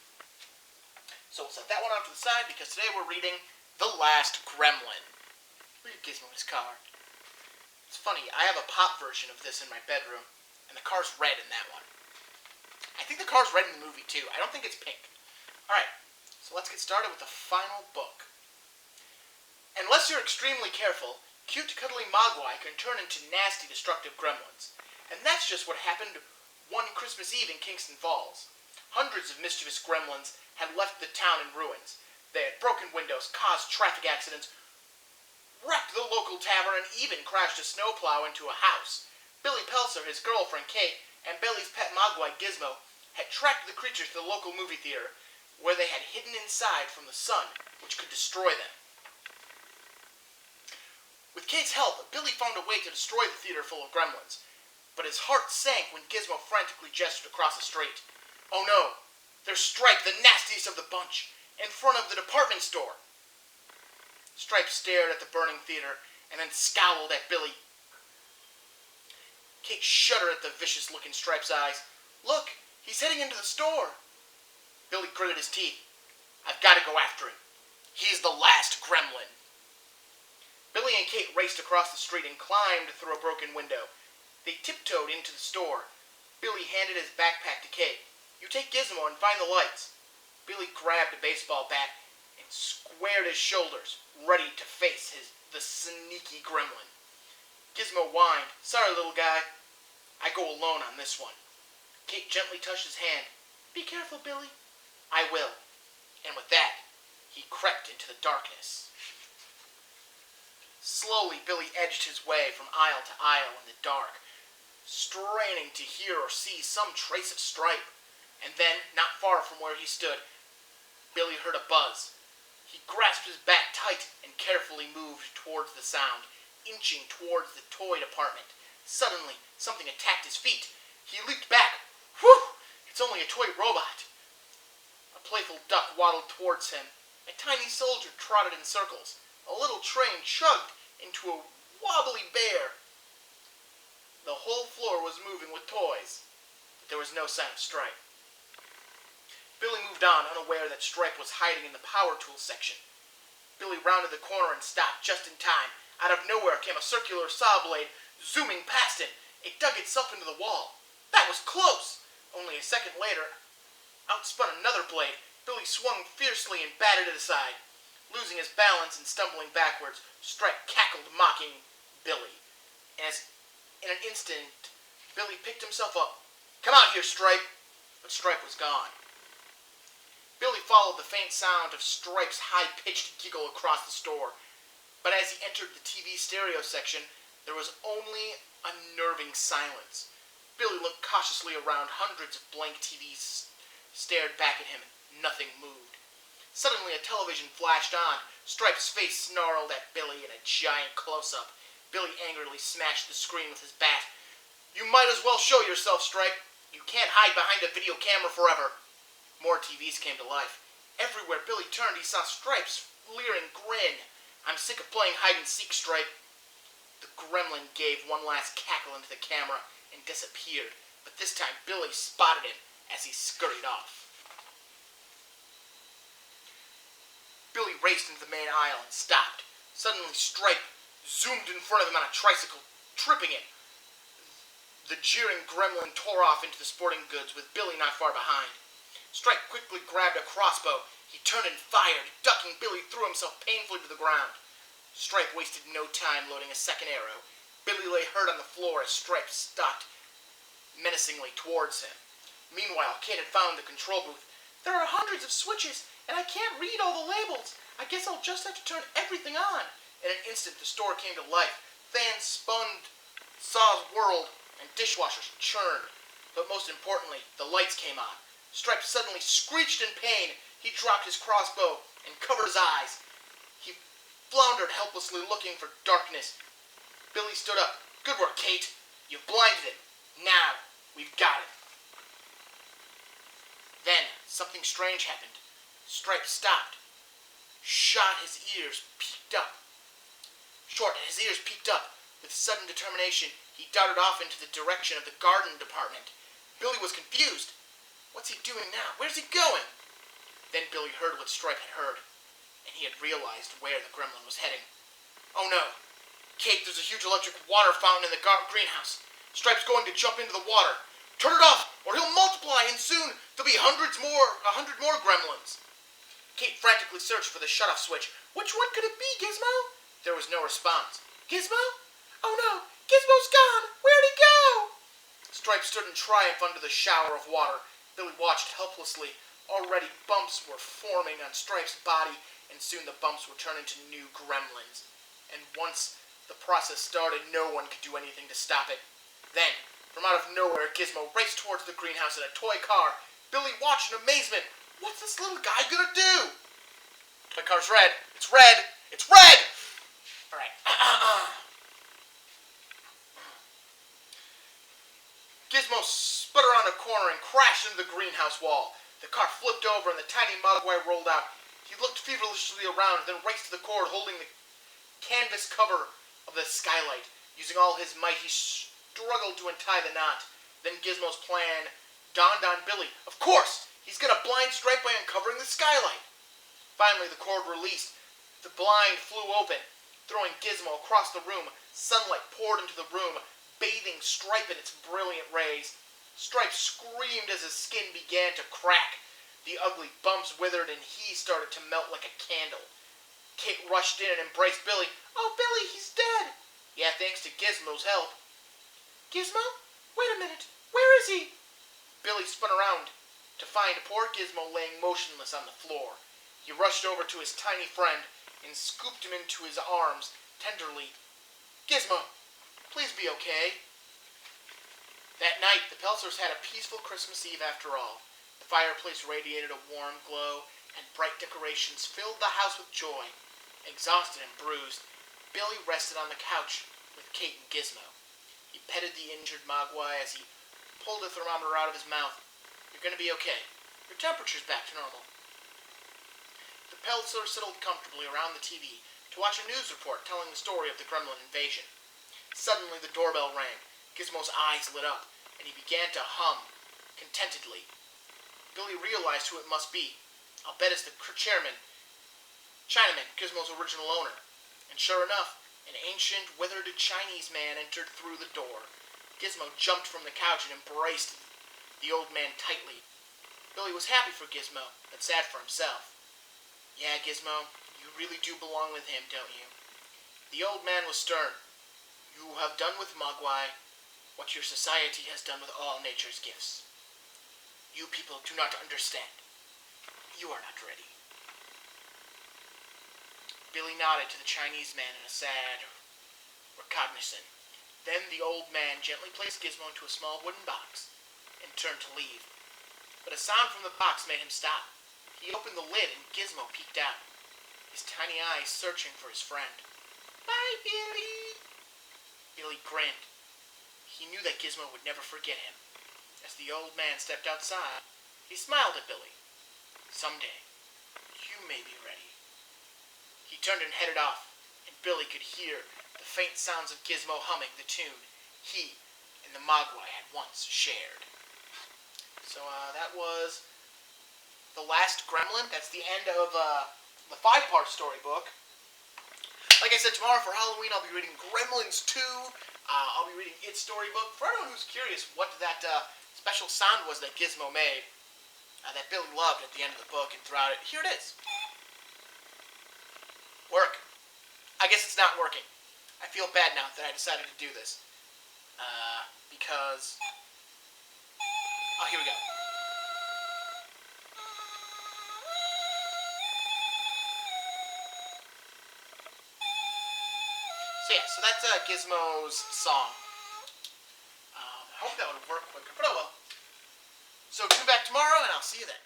So we'll set that one off to the side, because today we're reading The Last Gremlin. Look at Gizmo in his car. It's funny, I have a pop version of this in my bedroom, and the car's red in that one. I think the car's red in the movie, too. I don't think it's pink. Alright, so let's get started with the final book. Unless you're extremely careful, cute, cuddly Mogwai can turn into nasty, destructive gremlins. And that's just what happened one Christmas Eve in Kingston Falls. Hundreds of mischievous gremlins had left the town in ruins. They had broken windows, caused traffic accidents, wrecked the local tavern, and even crashed a snowplow into a house. Billy Pelser, his girlfriend Kate, and Billy's pet Mogwai Gizmo had tracked the creatures to the local movie theater, where they had hidden inside from the sun, which could destroy them. With Kate's help, Billy found a way to destroy the theater full of gremlins, but his heart sank when Gizmo frantically gestured across the street. Oh no! There's Stripe, the nastiest of the bunch, in front of the department store. Stripe stared at the burning theater and then scowled at Billy. Kate shuddered at the vicious look in Stripe's eyes. Look, he's heading into the store. Billy gritted his teeth. I've got to go after him. He's the last gremlin. Billy and Kate raced across the street and climbed through a broken window. They tiptoed into the store. Billy handed his backpack to Kate. "You take Gizmo and find the lights." Billy grabbed a baseball bat and squared his shoulders, ready to face the sneaky gremlin. Gizmo whined, "Sorry, little guy. I go alone on this one." Kate gently touched his hand. "Be careful, Billy." "I will." And with that, he crept into the darkness. Slowly, Billy edged his way from aisle to aisle in the dark, straining to hear or see some trace of Stripe. And then, not far from where he stood, Billy heard a buzz. He grasped his bat tight and carefully moved towards the sound, inching towards the toy department. Suddenly, something attacked his feet. He leaped back. Whew! It's only a toy robot. A playful duck waddled towards him. A tiny soldier trotted in circles. A little train chugged into a wobbly bear. The whole floor was moving with toys, but there was no sign of Stripe. Billy moved on, unaware that Stripe was hiding in the power tools section. Billy rounded the corner and stopped just in time. Out of nowhere came a circular saw blade, zooming past him. It dug itself into the wall. That was close! Only a second later, out spun another blade. Billy swung fiercely and batted it aside. Losing his balance and stumbling backwards, Stripe cackled, mocking Billy. As in an instant, Billy picked himself up. "Come out here, Stripe!" But Stripe was gone. Billy followed the faint sound of Stripe's high-pitched giggle across the store. But as he entered the TV stereo section, there was only unnerving silence. Billy looked cautiously around. Hundreds of blank TVs stared back at him. Nothing moved. Suddenly, a television flashed on. Stripe's face snarled at Billy in a giant close-up. Billy angrily smashed the screen with his bat. "You might as well show yourself, Stripe. You can't hide behind a video camera forever." More TVs came to life. Everywhere Billy turned, he saw Stripe's leering grin. "I'm sick of playing hide-and-seek, Stripe." The gremlin gave one last cackle into the camera and disappeared, but this time Billy spotted him as he scurried off. Billy raced into the main aisle and stopped. Suddenly, Stripe zoomed in front of him on a tricycle, tripping him. The jeering gremlin tore off into the sporting goods, with Billy not far behind. Stripe quickly grabbed a crossbow. He turned and fired. Ducking, Billy threw himself painfully to the ground. Stripe wasted no time loading a second arrow. Billy lay hurt on the floor as Stripe stalked menacingly towards him. Meanwhile, Kate had found the control booth. "There are hundreds of switches, and I can't read all the labels. I guess I'll just have to turn everything on." In an instant, the store came to life. Fans spun, saws whirled, and dishwashers churned. But most importantly, the lights came on. Stripe suddenly screeched in pain. He dropped his crossbow and covered his eyes. He floundered helplessly, looking for darkness. Billy stood up. "Good work, Kate. You've blinded him. Now, we've got him." Then, something strange happened. Stripe stopped. His ears peeked up. With sudden determination, he darted off into the direction of the garden department. Billy was confused. What's he doing now? Where's he going? Then Billy heard what Stripe had heard, and he had realized where the gremlin was heading. "Oh no! Kate, there's a huge electric water fountain in the greenhouse. Stripe's going to jump into the water. Turn it off, or he'll multiply, and soon there'll be a hundred more gremlins." Kate frantically searched for the shut-off switch. "Which one could it be, Gizmo?" There was no response. "Gizmo? Oh no! Gizmo's gone! Where'd he go?" Stripe stood in triumph under the shower of water. Billy watched helplessly. Already bumps were forming on Stripe's body, and soon the bumps would turn into new gremlins. And once the process started, no one could do anything to stop it. Then, from out of nowhere, Gizmo raced towards the greenhouse in a toy car. Billy watched in amazement. What's this little guy gonna do? Toy car's red. It's red! It's red! Alright. Gizmo spun around a corner and crashed into the greenhouse wall. The car flipped over and the tiny Mogwai rolled out. He looked feverishly around, then raced to the cord, holding the canvas cover of the skylight. Using all his might, he struggled to untie the knot. Then Gizmo's plan dawned on Billy. Of course! He's gonna blind Stripe by uncovering the skylight. Finally, the cord released. The blind flew open, throwing Gizmo across the room. Sunlight poured into the room, bathing Stripe in its brilliant rays. Stripe screamed as his skin began to crack. The ugly bumps withered and he started to melt like a candle. Kate rushed in and embraced Billy. "Oh, Billy, he's dead." "Yeah, thanks to Gizmo's help." "Gizmo? Wait a minute. Where is he?" Billy spun around to find poor Gizmo laying motionless on the floor. He rushed over to his tiny friend and scooped him into his arms tenderly. "Gizmo, please be okay." That night, the Peltzers had a peaceful Christmas Eve after all. The fireplace radiated a warm glow, and bright decorations filled the house with joy. Exhausted and bruised, Billy rested on the couch with Kate and Gizmo. He petted the injured Mogwai as he pulled the thermometer out of his mouth. "You're going to be okay. Your temperature's back to normal." The Peltzers settled comfortably around the TV to watch a news report telling the story of the gremlin invasion. Suddenly the doorbell rang. Gizmo's eyes lit up, and he began to hum contentedly. Billy realized who it must be. "I'll bet it's the Chinaman, Gizmo's original owner." And sure enough, an ancient, withered Chinese man entered through the door. Gizmo jumped from the couch and embraced the old man tightly. Billy was happy for Gizmo, but sad for himself. "Yeah, Gizmo, you really do belong with him, don't you?" The old man was stern. "You have done with Mogwai what your society has done with all nature's gifts. You people do not understand. You are not ready." Billy nodded to the Chinese man in a sad recognition. Then the old man gently placed Gizmo into a small wooden box and turned to leave. But a sound from the box made him stop. He opened the lid and Gizmo peeked out, his tiny eyes searching for his friend. "Bye, Billy." Billy grinned. He knew that Gizmo would never forget him. As the old man stepped outside, he smiled at Billy. "Someday, you may be ready." He turned and headed off, and Billy could hear the faint sounds of Gizmo humming the tune he and the Mogwai had once shared. So that was The Last Gremlin. That's the end of the 5-part storybook. Like I said, tomorrow for Halloween I'll be reading Gremlins 2. I'll be reading its storybook. For anyone who's curious what that special sound was that Gizmo made, that Billy loved at the end of the book and throughout it, here it is. Work. I guess it's not working. I feel bad now that I decided to do this. Because... Oh, here we go. So yeah, so that's Gizmo's song. I hope that would work quicker, but oh well. So tune back tomorrow, and I'll see you then.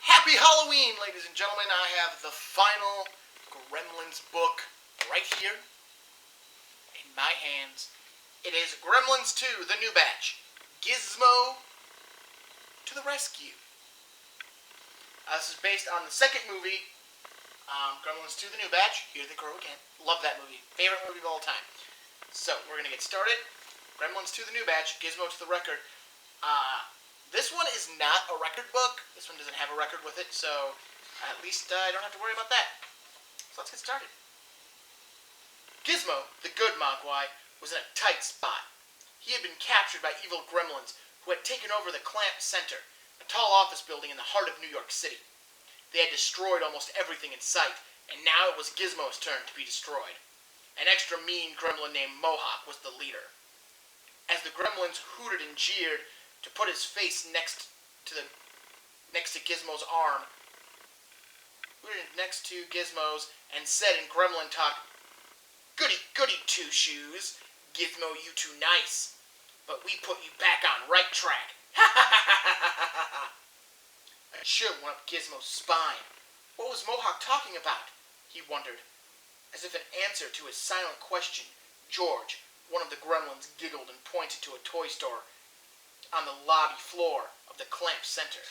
Happy Halloween, ladies and gentlemen. I have the final Gremlins book right here in my hands. It is Gremlins 2, The New Batch. Gizmo to the rescue. This is based on the second movie, Gremlins 2, The New Batch. Here they grow again. Love that movie. Favorite movie of all time. So, we're going to get started. Gremlins 2, The New Batch. Gizmo to the record. This one is not a record book. This one doesn't have a record with it, so at least I don't have to worry about that. So let's get started. Gizmo, the good Mogwai, was in a tight spot. He had been captured by evil gremlins who had taken over the Clamp Center, a tall office building in the heart of New York City. They had destroyed almost everything in sight, and now it was Gizmo's turn to be destroyed. An extra mean gremlin named Mohawk was the leader. As the gremlins hooted and jeered to put his face next to Gizmo's arm, and said in gremlin talk, "Goody, goody, Two Shoes. Gizmo, you too nice. But we put you back on right track. Ha ha ha ha ha ha ha." A chill went up Gizmo's spine. What was Mohawk talking about? He wondered. As if in answer to his silent question, George, one of the gremlins, giggled and pointed to a toy store on the lobby floor of the Clamp Center.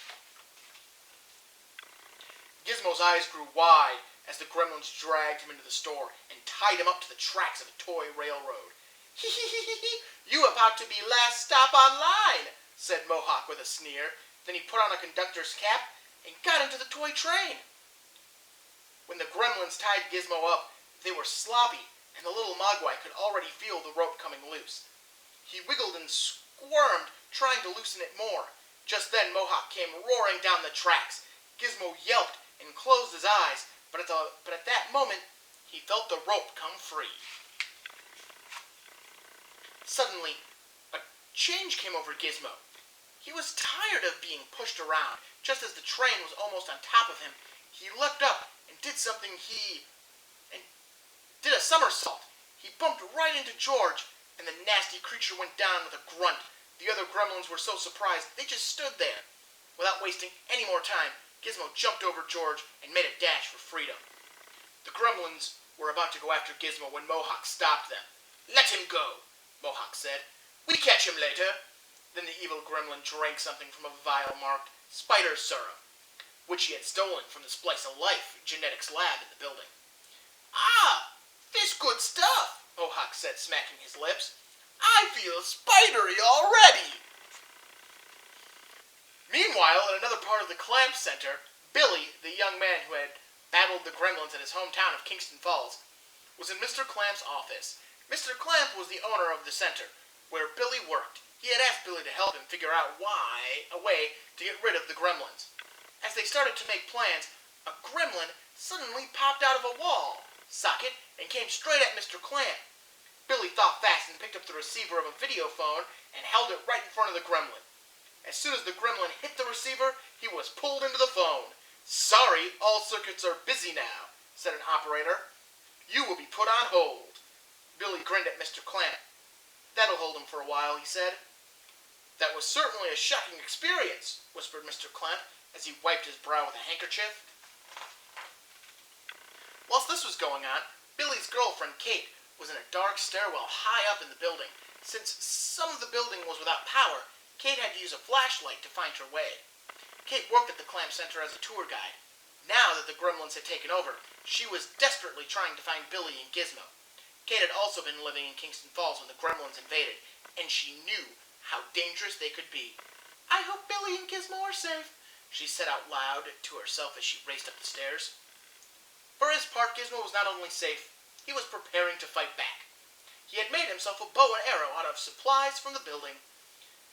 Gizmo's eyes grew wide as the gremlins dragged him into the store and tied him up to the tracks of a toy railroad. "Hee hee hee hee hee, you about to be last stop on line," said Mohawk with a sneer. Then he put on a conductor's cap and got into the toy train. When the gremlins tied Gizmo up, they were sloppy and the little Mogwai could already feel the rope coming loose. He wiggled and squirmed, trying to loosen it more. Just then Mohawk came roaring down the tracks. Gizmo yelped and closed his eyes, but at that moment, he felt the rope come free. Suddenly, a change came over Gizmo. He was tired of being pushed around. Just as the train was almost on top of him, he leapt up and did a somersault. He bumped right into George, and the nasty creature went down with a grunt. The other gremlins were so surprised, they just stood there. Without wasting any more time, Gizmo jumped over George and made a dash for freedom. The gremlins were about to go after Gizmo when Mohawk stopped them. "Let him go," Mohawk said. "We catch him later." Then the evil gremlin drank something from a vial marked spider serum, which he had stolen from the Splice of Life genetics lab in the building. "Ah, this good stuff," Mohawk said, smacking his lips. "I feel spidery already." Meanwhile, in another part of the Clamp Center, Billy, the young man who had battled the gremlins in his hometown of Kingston Falls, was in Mr. Clamp's office. Mr. Clamp was the owner of the center, where Billy worked. He had asked Billy to help him figure out a way to get rid of the gremlins. As they started to make plans, a gremlin suddenly popped out of a wall socket and came straight at Mr. Clamp. Billy thought fast and picked up the receiver of a video phone and held it right in front of the gremlin. As soon as the gremlin hit the receiver, he was pulled into the phone. "Sorry, all circuits are busy now," said an operator. "You will be put on hold." Billy grinned at Mr. Clamp. "That'll hold him for a while," he said. "That was certainly a shocking experience," whispered Mr. Clamp as he wiped his brow with a handkerchief. Whilst this was going on, Billy's girlfriend, Kate, was in a dark stairwell high up in the building. Since some of the building was without power, Kate had to use a flashlight to find her way. Kate worked at the Clamp Center as a tour guide. Now that the gremlins had taken over, she was desperately trying to find Billy and Gizmo. Kate had also been living in Kingston Falls when the gremlins invaded, and she knew how dangerous they could be. "I hope Billy and Gizmo are safe," she said out loud to herself as she raced up the stairs. For his part, Gizmo was not only safe, he was preparing to fight back. He had made himself a bow and arrow out of supplies from the building.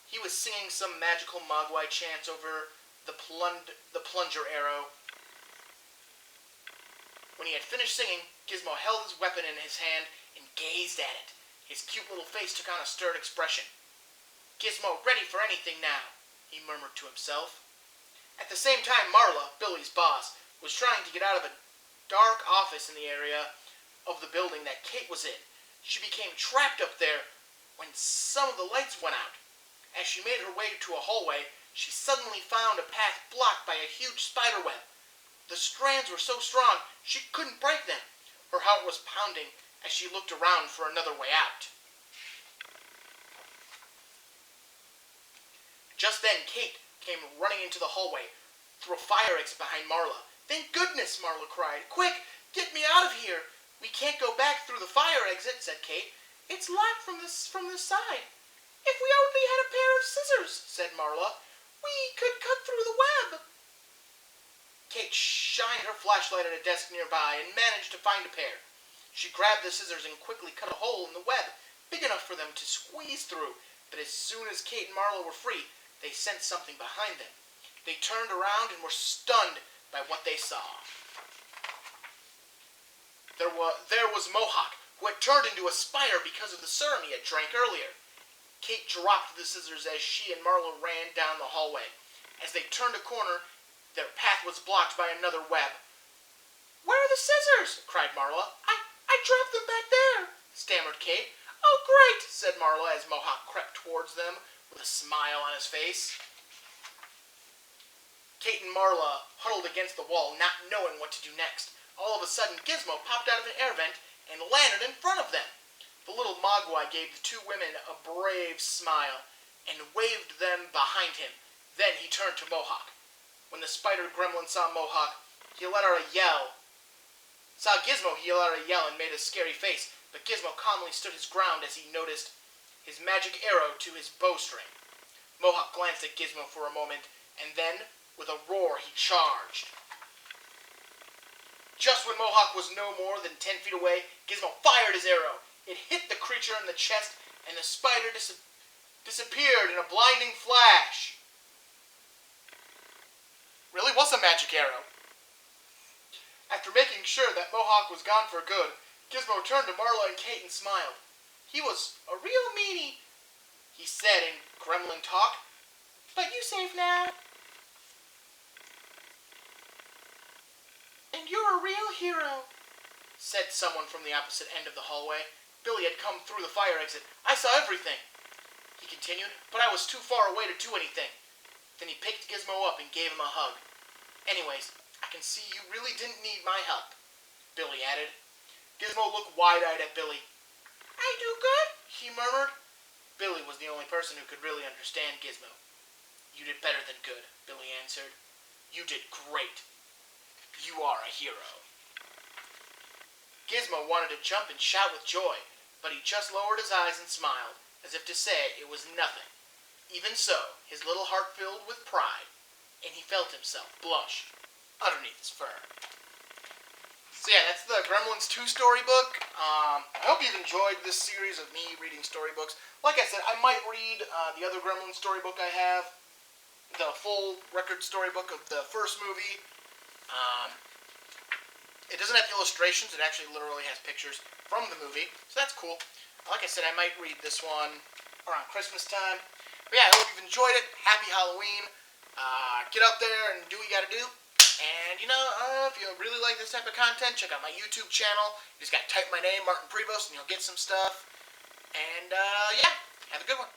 He was singing some magical Mogwai chants over the plunger arrow. When he had finished singing, Gizmo held his weapon in his hand and gazed at it. His cute little face took on a stern expression. "Gizmo ready for anything now," he murmured to himself. At the same time, Marla, Billy's boss, was trying to get out of a dark office in the area of the building that Kate was in. She became trapped up there when some of the lights went out. As she made her way to a hallway, she suddenly found a path blocked by a huge spider web. The strands were so strong she couldn't break them. Her heart was pounding as she looked around for another way out. Just then Kate came running into the hallway through a fire exit behind Marla. "Thank goodness," Marla cried. "Quick, get me out of here." "We can't go back through the fire exit," said Kate. "It's locked from this side." "If we only had a pair of scissors," said Marla, "we could cut through the web." Kate shined her flashlight at a desk nearby and managed to find a pair. She grabbed the scissors and quickly cut a hole in the web, big enough for them to squeeze through. But as soon as Kate and Marla were free, they sensed something behind them. They turned around and were stunned by what they saw. There was Mohawk, who had turned into a spider because of the serum he had drank earlier. Kate dropped the scissors as she and Marla ran down the hallway. As they turned a corner, their path was blocked by another web. "Where are the scissors?" cried Marla. I dropped them back there," stammered Kate. "Oh, great," said Marla as Mohawk crept towards them with a smile on his face. Kate and Marla huddled against the wall, not knowing what to do next. All of a sudden, Gizmo popped out of an air vent and landed in front of them. The little Mogwai gave the two women a brave smile and waved them behind him. Then he turned to Mohawk. When the spider gremlin saw Mohawk, he let out a yell. Saw Gizmo, he let out a yell and made a scary face, but Gizmo calmly stood his ground as he noticed his magic arrow to his bowstring. Mohawk glanced at Gizmo for a moment, and then, with a roar, he charged. Just when Mohawk was no more than 10 feet away, Gizmo fired his arrow. It hit the creature in the chest, and the spider disappeared in a blinding flash. Really was a magic arrow. After making sure that Mohawk was gone for good, Gizmo turned to Marla and Kate and smiled. He was a real meanie, he said in gremlin talk. But you safe now. And you're a real hero, said someone from the opposite end of the hallway. Billy had come through the fire exit. I saw everything, he continued, but I was too far away to do anything. Then he picked Gizmo up and gave him a hug. Anyways, I can see you really didn't need my help, Billy added. Gizmo looked wide-eyed at Billy. I do good, he murmured. Billy was the only person who could really understand Gizmo. You did better than good, Billy answered. You did great. You are a hero. Gizmo wanted to jump and shout with joy, but he just lowered his eyes and smiled, as if to say it was nothing. Even so, his little heart filled with pride, and he felt himself blush underneath his fur. So yeah, that's the Gremlins 2 storybook. I hope you've enjoyed this series of me reading storybooks. Like I said, I might read the other Gremlins storybook I have, the full record storybook of the first movie. It doesn't have illustrations, it actually literally has pictures from the movie, so that's cool. Like I said, I might read this one around Christmas time. But yeah, I hope you've enjoyed it. Happy Halloween. Get out there and do what you gotta do. And, if you really like this type of content, check out my YouTube channel. You just gotta type my name, Martin Prevost, and you'll get some stuff. And, yeah, have a good one.